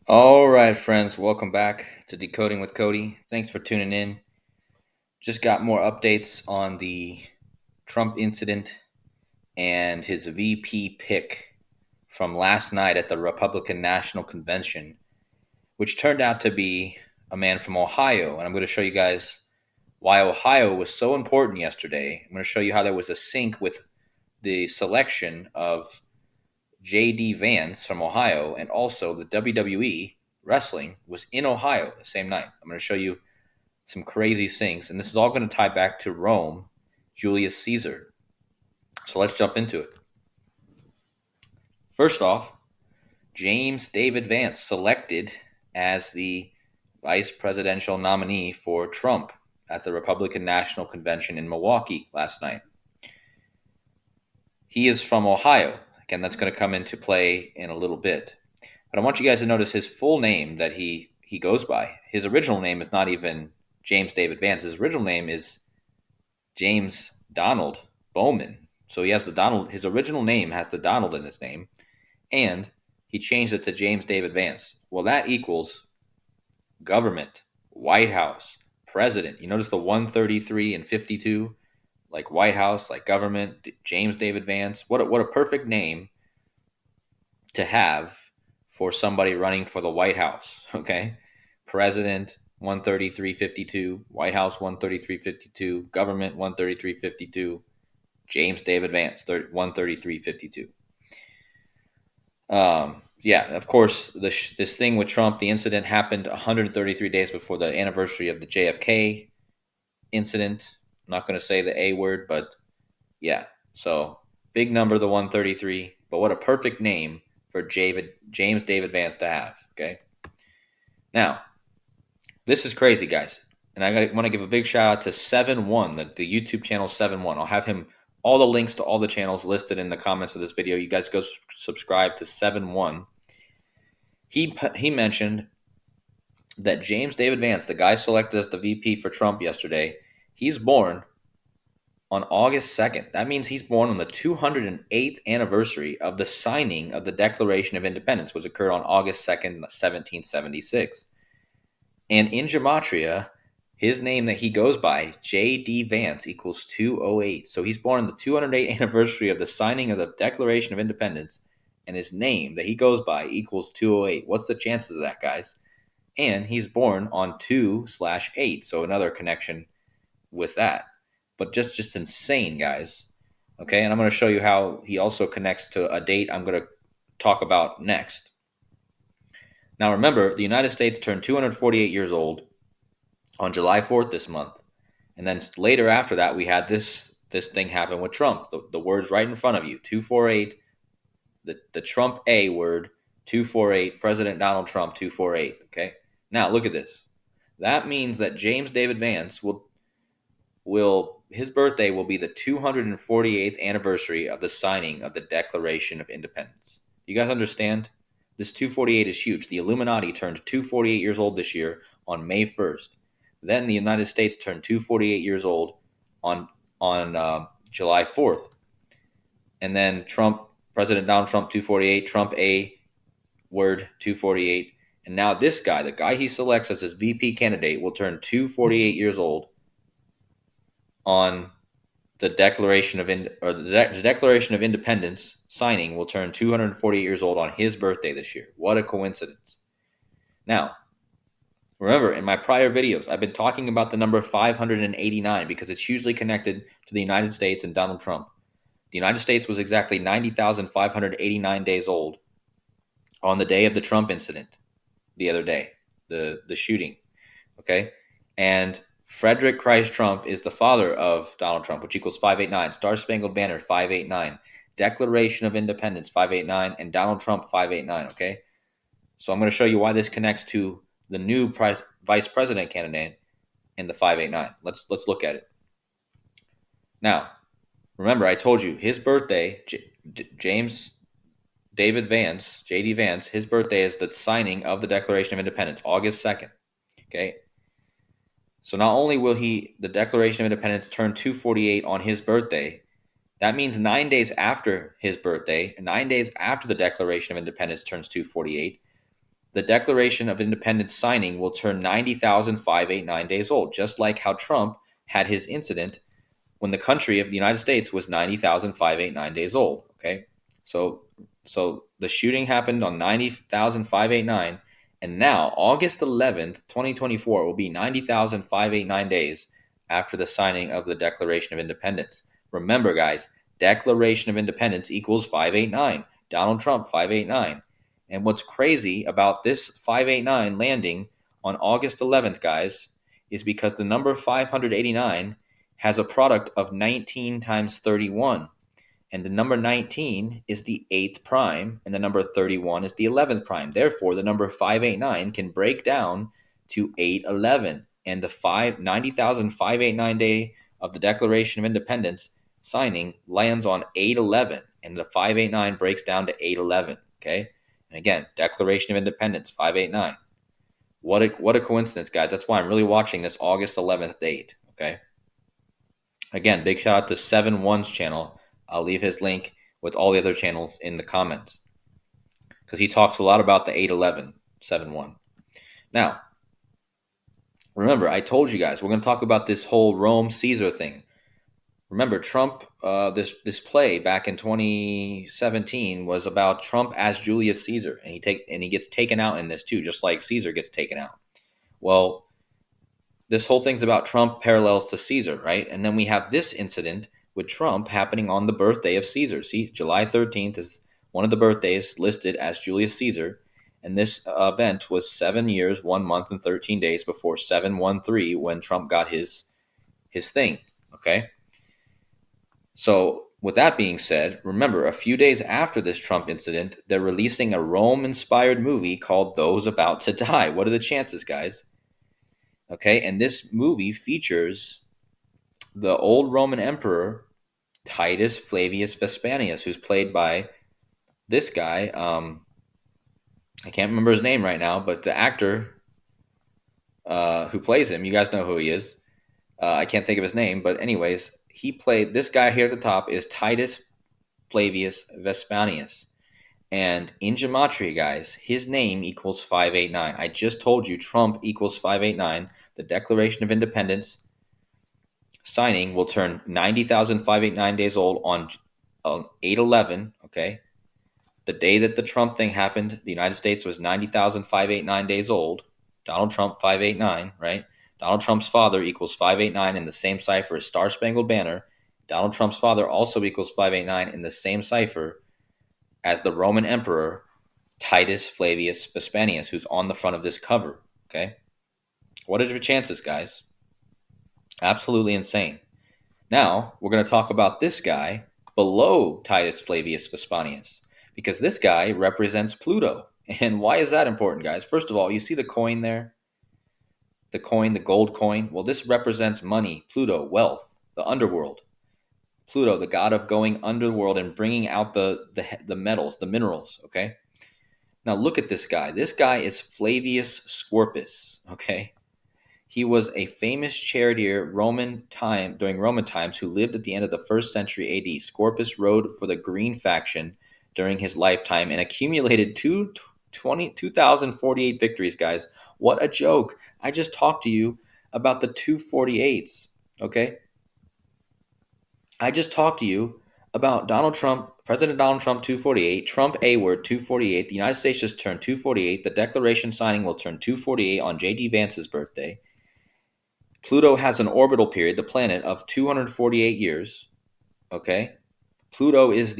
All right, friends, welcome back to Decoding with Cody. Thanks for tuning in. Just got more updates on the Trump incident and his VP pick from last night at the Republican National Convention, which turned out to be a man from Ohio. And I'm going to show you guys why Ohio was so important yesterday. I'm going to show you how there was a sync with the selection of JD Vance from Ohio, and also the WWE wrestling was in Ohio the same night. I'm going to show you some crazy syncs, and this is all going to tie back to Rome, Julius Caesar. So let's jump into it. First off, James David Vance selected as the vice presidential nominee for Trump at the Republican National Convention in Milwaukee last night. He is from Ohio. Again, that's going to come into play in a little bit. But I want you guys to notice his full name that he goes by. His original name is not even James David Vance. His original name is James Donald Bowman. So he has the Donald. His original name has the Donald in his name, and he changed it to James David Vance. Well, that equals government, White House, president. You notice the 133 and 52, like White House, like government, James David Vance. What a perfect name to have for somebody running for the White House, okay? President 13352, White House 13352, government 13352, James David Vance 13352. Yeah, of course, this thing with Trump, the incident happened 133 days before the anniversary of the JFK incident. I'm not going to say the A word, but yeah. So big number, the 133, but what a perfect name for James David Vance to have, okay? Now, this is crazy, guys. And I want to give a big shout out to 7-1, the YouTube channel 7-1. I'll have him, all the links to all the channels listed in the comments of this video. You guys go subscribe to 7-1. He mentioned that James David Vance, the guy selected as the VP for Trump yesterday, he's born on August 2nd. That means he's born on the 208th anniversary of the signing of the Declaration of Independence, which occurred on August 2nd, 1776. And in Gematria, his name that he goes by, JD Vance, equals 208. So he's born on the 208th anniversary of the signing of the Declaration of Independence, and his name that he goes by equals 208. What's the chances of that, guys? And he's born on 2/8, so another connection with that. But just insane, guys. Okay, and I'm going to show you how he also connects to a date I'm going to talk about next. Now, remember, the United States turned 248 years old on July 4th this month. And then later after that, we had this thing happen with Trump. The word's right in front of you, 248, the Trump A word, 248, President Donald Trump, 248, okay? Now, look at this. That means that James David Vance will his birthday will be the 248th anniversary of the signing of the Declaration of Independence. You guys understand? This 248 is huge. The Illuminati turned 248 years old this year on May 1st. Then the United States turned 248 years old on July 4th. And then President Donald Trump, 248, Trump A word, 248. And now this guy, the guy he selects as his VP candidate, will turn 248 years old on the Declaration of the Declaration of Independence signing will turn 248 years old on his birthday this year. What a coincidence. Now, remember, in my prior videos, I've been talking about the number 589 because it's hugely connected to the United States and Donald Trump. The United States was exactly 90,589 days old on the day of the Trump incident the other day, the shooting, okay? And Frederick Christ Trump is the father of Donald Trump, which equals 589. Star Spangled Banner, 589. Declaration of Independence, 589. And Donald Trump, 589, okay? So I'm going to show you why this connects to the new vice president candidate in the 589. Let's look at it. Now, remember, I told you his birthday, James David Vance, JD Vance, his birthday is the signing of the Declaration of Independence, August 2nd, okay? So not only will the Declaration of Independence turn 248 on his birthday, that means 9 days after his birthday, 9 days after the Declaration of Independence turns 248, the Declaration of Independence signing will turn 90,589 days old, just like how Trump had his incident when the country of the United States was 90,589 days old. Okay, so the shooting happened on 90,589, and now August 11th, 2024 will be 90,589 days after the signing of the Declaration of Independence. Remember, guys, Declaration of Independence equals 589. Donald Trump 589. And what's crazy about this 589 landing on August 11th, guys, is because the number 589 has a product of 19 times 31. And the number 19 is the 8th prime, and the number 31 is the 11th prime. Therefore, the number 589 can break down to 811. And the 90,589 day of the Declaration of Independence signing lands on 811, and the 589 breaks down to 811. Okay? And again, Declaration of Independence, 589. What a coincidence, guys. That's why I'm really watching this August 11th date. Okay? Again, big shout out to 7-1's channel. I'll leave his link with all the other channels in the comments because he talks a lot about the 811, 7-1. Now, remember, I told you guys we're going to talk about this whole Rome Caesar thing. Remember, Trump, this play back in 2017 was about Trump as Julius Caesar, and he gets taken out in this too, just like Caesar gets taken out. Well, this whole thing's about Trump parallels to Caesar, right? And then we have this incident with Trump happening on the birthday of Caesar. See, July 13th is one of the birthdays listed as Julius Caesar. And this event was 7 years, 1 month, and 13 days before 713 when Trump got his thing, okay? So with that being said, remember, a few days after this Trump incident, they're releasing a Rome-inspired movie called Those About to Die. What are the chances, guys? Okay, and this movie features the old Roman emperor Titus Flavius Vespasianus, who's played by this guy. I can't remember his name right now, but the actor who plays him, you guys know who he is. I can't think of his name, but anyways, he played this guy here at the top is Titus Flavius Vespasianus. And in gematria, guys, his name equals 589. I just told you Trump equals 589. The Declaration of Independence signing will turn 90,589 days old on 8/11, okay? The day that the Trump thing happened, the United States was 90,589 days old. Donald Trump, 589, right? Donald Trump's father equals 589 in the same cipher as Star Spangled Banner. Donald Trump's father also equals 589 in the same cipher as the Roman Emperor Titus Flavius Vespasianus, who's on the front of this cover, okay? What are your chances, guys? Absolutely insane. Now, we're going to talk about this guy below Titus Flavius Vespasianus, because this guy represents Pluto. And why is that important, guys? First of all, you see the coin there? The coin, the gold coin? Well, this represents money, Pluto, wealth, the underworld. Pluto, the god of going underworld and bringing out the metals, the minerals, okay? Now look at this guy. This guy is Flavius Scorpus, okay? He was a famous charioteer during Roman times who lived at the end of the 1st century AD. Scorpus rode for the Green faction during his lifetime and accumulated 2,048 victories, guys. What a joke. I just talked to you about the 248s, okay? I just talked to you about Donald Trump, President Donald Trump 248, Trump A-word 248. The United States just turned 248. The Declaration signing will turn 248 on JD Vance's birthday. Pluto has an orbital period, the planet, of 248 years. Okay? Pluto is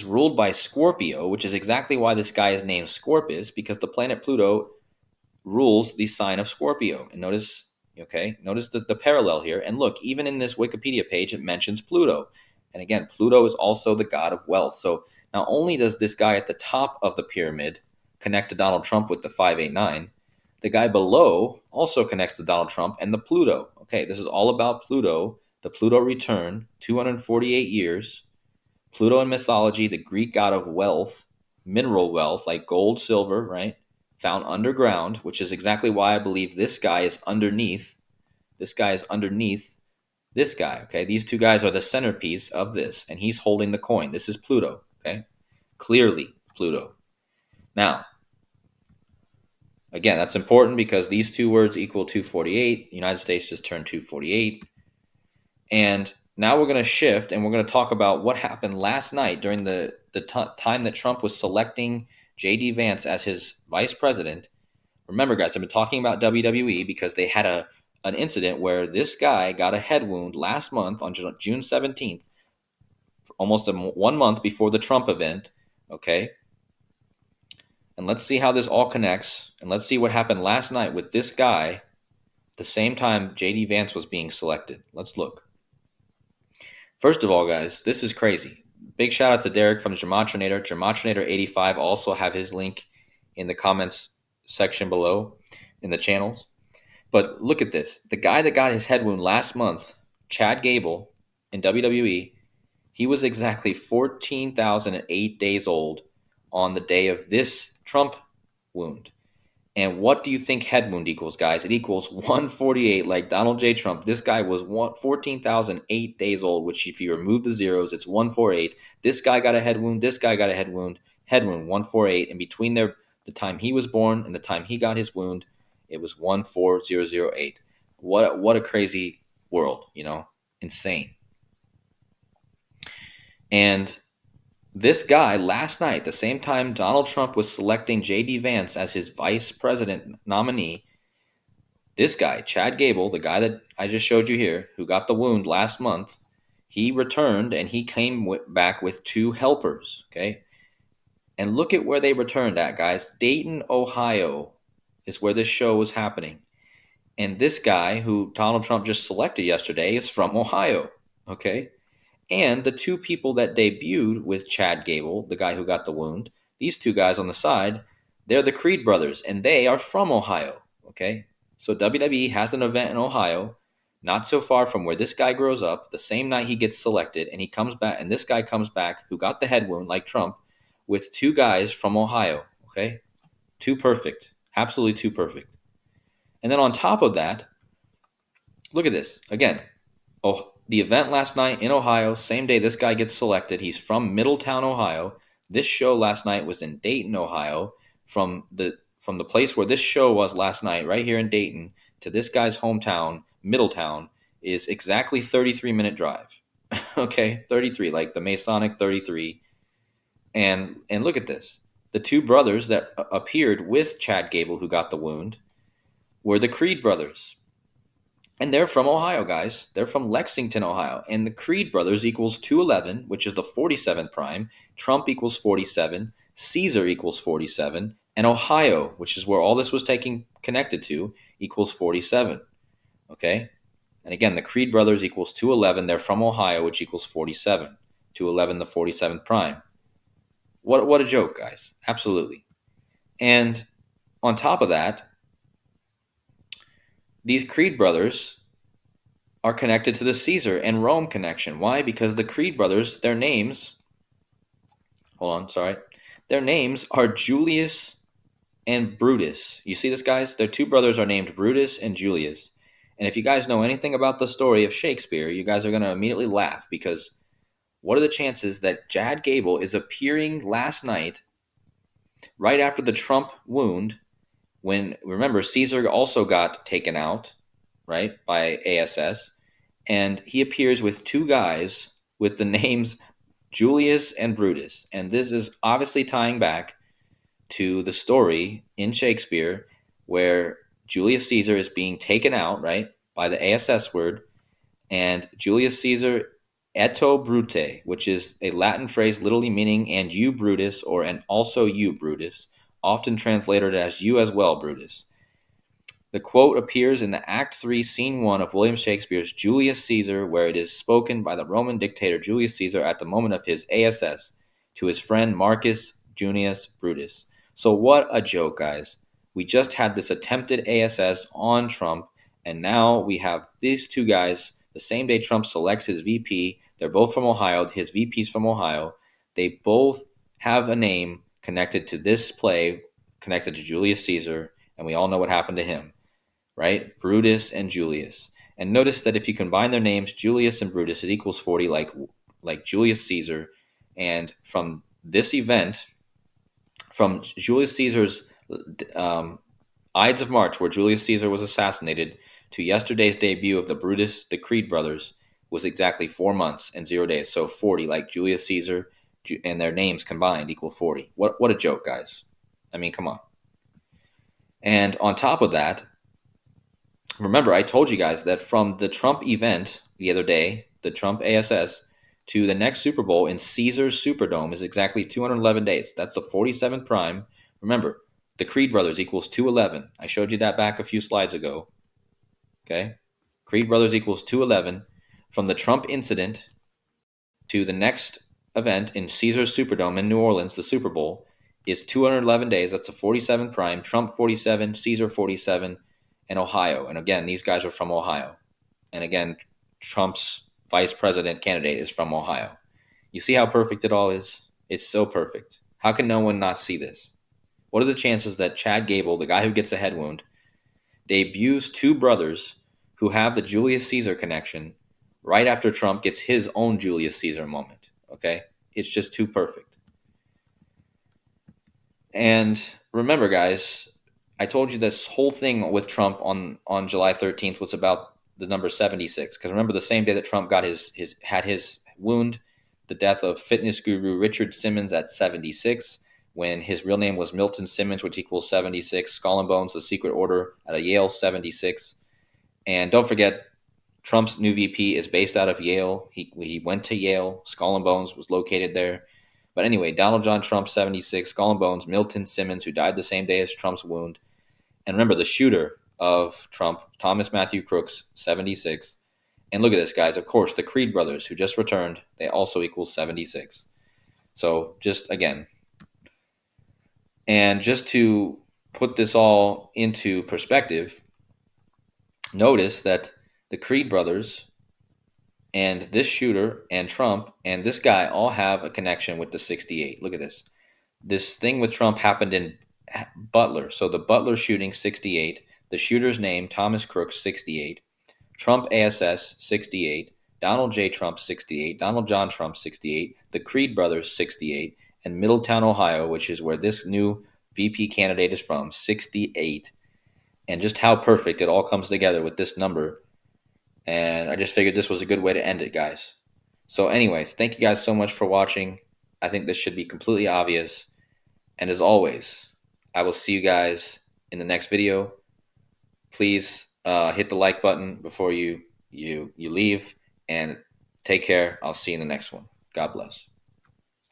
ruled by Scorpio, which is exactly why this guy is named Scorpus, because the planet Pluto rules the sign of Scorpio. And notice the parallel here. And look, even in this Wikipedia page, it mentions Pluto. And again, Pluto is also the god of wealth. So not only does this guy at the top of the pyramid connect to Donald Trump with the 589, the guy below also connects to Donald Trump and the Pluto. Okay, this is all about Pluto, the Pluto return, 248 years. Pluto in mythology, the Greek god of wealth, mineral wealth like gold, silver, right? Found underground, which is exactly why I believe this guy is underneath. This guy is underneath this guy, okay? These two guys are the centerpiece of this, and he's holding the coin. This is Pluto, okay? Clearly Pluto. Now, Again, that's important because these two words equal 248. The United States just turned 248. And now we're going to shift and we're going to talk about what happened last night during the time that Trump was selecting JD Vance as his vice president. Remember, guys, I've been talking about WWE because they had an incident where this guy got a head wound last month on June 17th, almost 1 month before the Trump event. Okay. And let's see how this all connects. And let's see what happened last night with this guy the same time JD Vance was being selected. Let's look. First of all, guys, this is crazy. Big shout out to Derek from Gematria. Gematria85 also have his link in the comments section below in the channels. But look at this. The guy that got his head wound last month, Chad Gable in WWE, he was exactly 14,008 days old on the day of this Trump wound. And what do you think head wound equals, guys? It equals 148, like Donald J. Trump. This guy was 14,008 days old, which if you remove the zeros, it's 148. This guy got a head wound. This guy got a head wound. Head wound, 148. And between the time he was born and the time he got his wound, it was 14008. What a crazy world, insane. And this guy last night, the same time Donald Trump was selecting JD Vance as his vice president nominee, this guy, Chad Gable, the guy that I just showed you here, who got the wound last month, he returned and he came back with 2 helpers, okay? And look at where they returned at, guys. Dayton, Ohio is where this show was happening. And this guy who Donald Trump just selected yesterday is from Ohio, okay? And the 2 people that debuted with Chad Gable, the guy who got the wound, these 2 guys on the side, they're the Creed brothers, and they are from Ohio, okay? So WWE has an event in Ohio, not so far from where this guy grows up, the same night he gets selected, and he comes back, and this guy comes back, who got the head wound like Trump, with 2 guys from Ohio, okay? 2 perfect, absolutely 2 perfect. And then on top of that, look at this, again, the event last night in Ohio, same day this guy gets selected. He's from Middletown, Ohio. This show last night was in Dayton, Ohio. From the place where this show was last night, right here in Dayton, to this guy's hometown, Middletown, is exactly 33-minute drive. Okay, 33, like the Masonic 33. And look at this. The 2 brothers that appeared with Chad Gable, who got the wound, were the Creed brothers. And they're from Ohio, guys. They're from Lexington, Ohio. And the Creed brothers equals 211, which is the 47th prime. Trump equals 47. Caesar equals 47. And Ohio, which is where all this was connected to, equals 47. Okay? And again, the Creed brothers equals 211. They're from Ohio, which equals 47. 211, the 47th prime. What a joke, guys. Absolutely. And on top of that, these Creed brothers are connected to the Caesar and Rome connection. Why? Because the Creed brothers, their names are Julius and Brutus. You see this, guys? Their 2 brothers are named Brutus and Julius. And if you guys know anything about the story of Shakespeare, you guys are going to immediately laugh, because what are the chances that Chad Gable is appearing last night right after the Trump wound, when, remember, Caesar also got taken out, right, by ASS, and he appears with 2 guys with the names Julius and Brutus. And this is obviously tying back to the story in Shakespeare where Julius Caesar is being taken out, right, by the ASS word, and Julius Caesar et tu, Brute, which is a Latin phrase literally meaning "and you, Brutus," or "and also you, Brutus," often translated as "you as well, Brutus." The quote appears in the Act 3, Scene 1 of William Shakespeare's Julius Caesar, where it is spoken by the Roman dictator Julius Caesar at the moment of his ASS to his friend Marcus Junius Brutus. So what a joke, guys. We just had this attempted ASS on Trump, and now we have these 2 guys the same day Trump selects his VP. They're both from Ohio. His VP's from Ohio. They both have a name connected to this play, connected to Julius Caesar, and we all know what happened to him, right? Brutus and Julius. And notice that if you combine their names, Julius and Brutus, it equals 40, like Julius Caesar. And from this event, from Julius Caesar's Ides of March, where Julius Caesar was assassinated, to yesterday's debut of the Brutus, the Creed brothers, was exactly 4 months and 0 days. So 40, like Julius Caesar and their names combined equal 40. What a joke, guys. I mean, come on. And on top of that, remember, I told you guys that from the Trump event the other day, the Trump ASS, to the next Super Bowl in Caesars Superdome is exactly 211 days. That's the 47th prime. Remember, the Creed brothers equals 211. I showed you that back a few slides ago. Okay? Creed brothers equals 211. From the Trump incident to the next event in Caesars Superdome in New Orleans, the Super Bowl, is 211 days. That's a 47 prime. Trump 47, Caesar 47, and Ohio. And again, these guys are from Ohio. And again, Trump's vice president candidate is from Ohio. You see how perfect it all is? It's so perfect. How can no one not see this? What are the chances that Chad Gable, the guy who gets a head wound, debuts two brothers who have the Julius Caesar connection right after Trump gets his own Julius Caesar moment? Okay? It's just too perfect. And remember, guys, I told you this whole thing with Trump on July 13th was about the number 76. Because remember, the same day that Trump got had his wound, the death of fitness guru Richard Simmons at 76, when his real name was Milton Simmons, which equals 76. Skull and Bones, the Secret Order at a Yale, 76. And don't forget, Trump's new VP is based out of Yale. He went to Yale. Skull and Bones was located there. But anyway, Donald John Trump, 76. Skull and Bones, Milton Simmons, who died the same day as Trump's wound. And remember, the shooter of Trump, Thomas Matthew Crooks, 76. And look at this, guys. Of course, the Creed brothers, who just returned, they also equal 76. So just again, and just to put this all into perspective, notice that the Creed brothers and this shooter and Trump and this guy all have a connection with the 68. Look at this. This thing with Trump happened in Butler. So the Butler shooting, 68. The shooter's name, Thomas Crooks, 68. Trump ASS, 68. Donald J. Trump, 68. Donald John Trump, 68. The Creed brothers, 68. And Middletown, Ohio, which is where this new VP candidate is from, 68. And just how perfect it all comes together with this number. And I just figured this was a good way to end it, guys. So anyways, thank you guys so much for watching. I think this should be completely obvious. And as always, I will see you guys in the next video. Please hit the like button before you leave. And take care. I'll see you in the next one. God bless.